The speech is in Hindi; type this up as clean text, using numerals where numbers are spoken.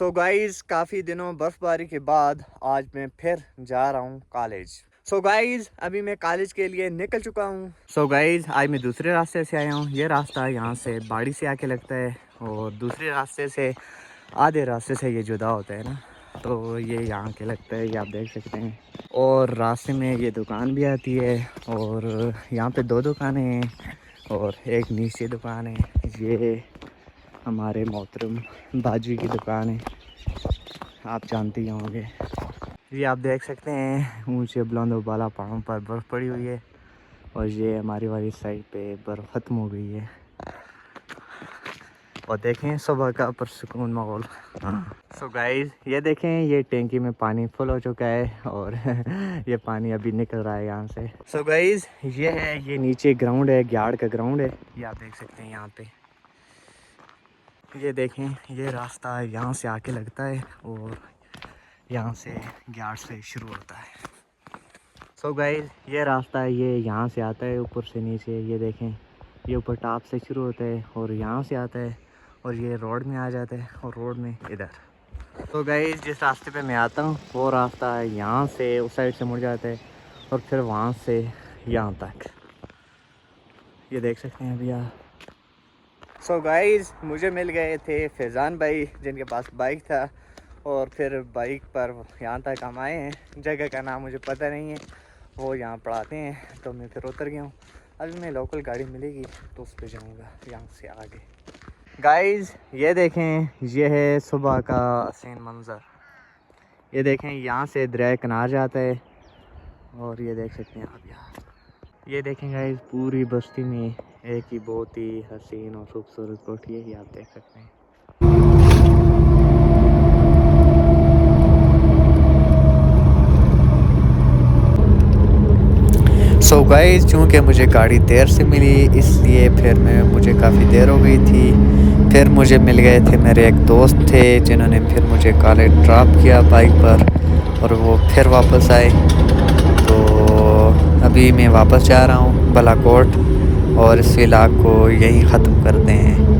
सो गाइज़ काफ़ी दिनों बर्फ़बारी के बाद आज मैं फिर जा रहा हूँ कॉलेज। सो गाइज़ अभी मैं कॉलेज के लिए निकल चुका हूँ। सो गाइज़ आज मैं दूसरे रास्ते से आया हूँ। ये रास्ता यहाँ से बाड़ी से आके लगता है और दूसरे रास्ते से आधे रास्ते से ये जुदा होता है ना, तो ये यहाँ के लगता है, ये आप देख सकते हैं। और रास्ते में ये दुकान भी आती है और यहाँ पे 2 दुकानें हैं और एक नीचे दुकान है। ये हमारे मोहतरम बाजी की दुकान है, आप जानते ही होंगे। ये आप देख सकते हैं ऊंचे बुलंद वाला पहाड़ों पर बर्फ़ पड़ी हुई है और ये हमारी वाली साइड पे बर्फ़ ख़त्म हो गई है। और देखें सुबह का पुरसुकून माहौल। सो गाइज़ ये देखें, ये टैंकी में पानी फुल हो चुका है और ये पानी अभी निकल रहा है यहाँ से। सो गाइज़ ये है, ये नीचे ग्राउंड है, ग्याड़ का ग्राउंड है, ये आप देख सकते हैं यहाँ पे। ये देखें, ये रास्ता यहाँ से आके लगता है और यहाँ से ग्याड़ से शुरू होता है। सो गाइज़ ये रास्ता ये यहाँ से आता है ऊपर से नीचे, ये देखें, ये ऊपर टॉप से शुरू होता है और यहाँ से आता है और ये रोड में आ जाता है और रोड में इधर। तो गाइज़ जिस रास्ते पे मैं आता हूँ वो रास्ता यहाँ से उस साइड से मुड़ जाता है और फिर वहाँ से यहाँ तक, ये देख सकते हैं भैया। सो गाइज़ मुझे मिल गए थे फैज़ान भाई जिनके पास बाइक था और फिर बाइक पर यहाँ तक हम आए हैं। जगह का नाम मुझे पता नहीं है, वो यहाँ पढ़ाते हैं, तो मैं फिर उतर गया हूँ। अभी मैं लोकल गाड़ी मिलेगी तो उस पर जाऊँगा यहाँ से आगे। गाइज़ ये देखें, ये है सुबह का हसीन मंज़र। ये देखें यहाँ से दरिया किनार जाता है और ये देख सकते हैं आप यहाँ। ये देखें गाइज़ पूरी बस्ती में एक ही बहुत ही हसीन और खूबसूरत कोठी है, ये आप देख सकते हैं। सो गाइज़ चूँकि मुझे गाड़ी देर से मिली इसलिए फिर मुझे काफ़ी देर हो गई थी। फिर मुझे मिल गए थे मेरे एक दोस्त थे जिन्होंने फिर मुझे कॉलेज ड्रॉप किया बाइक पर और वो फिर वापस आए। तो अभी मैं वापस जा रहा हूँ बालाकोट और इस व्लॉग को यहीं ख़त्म करते हैं।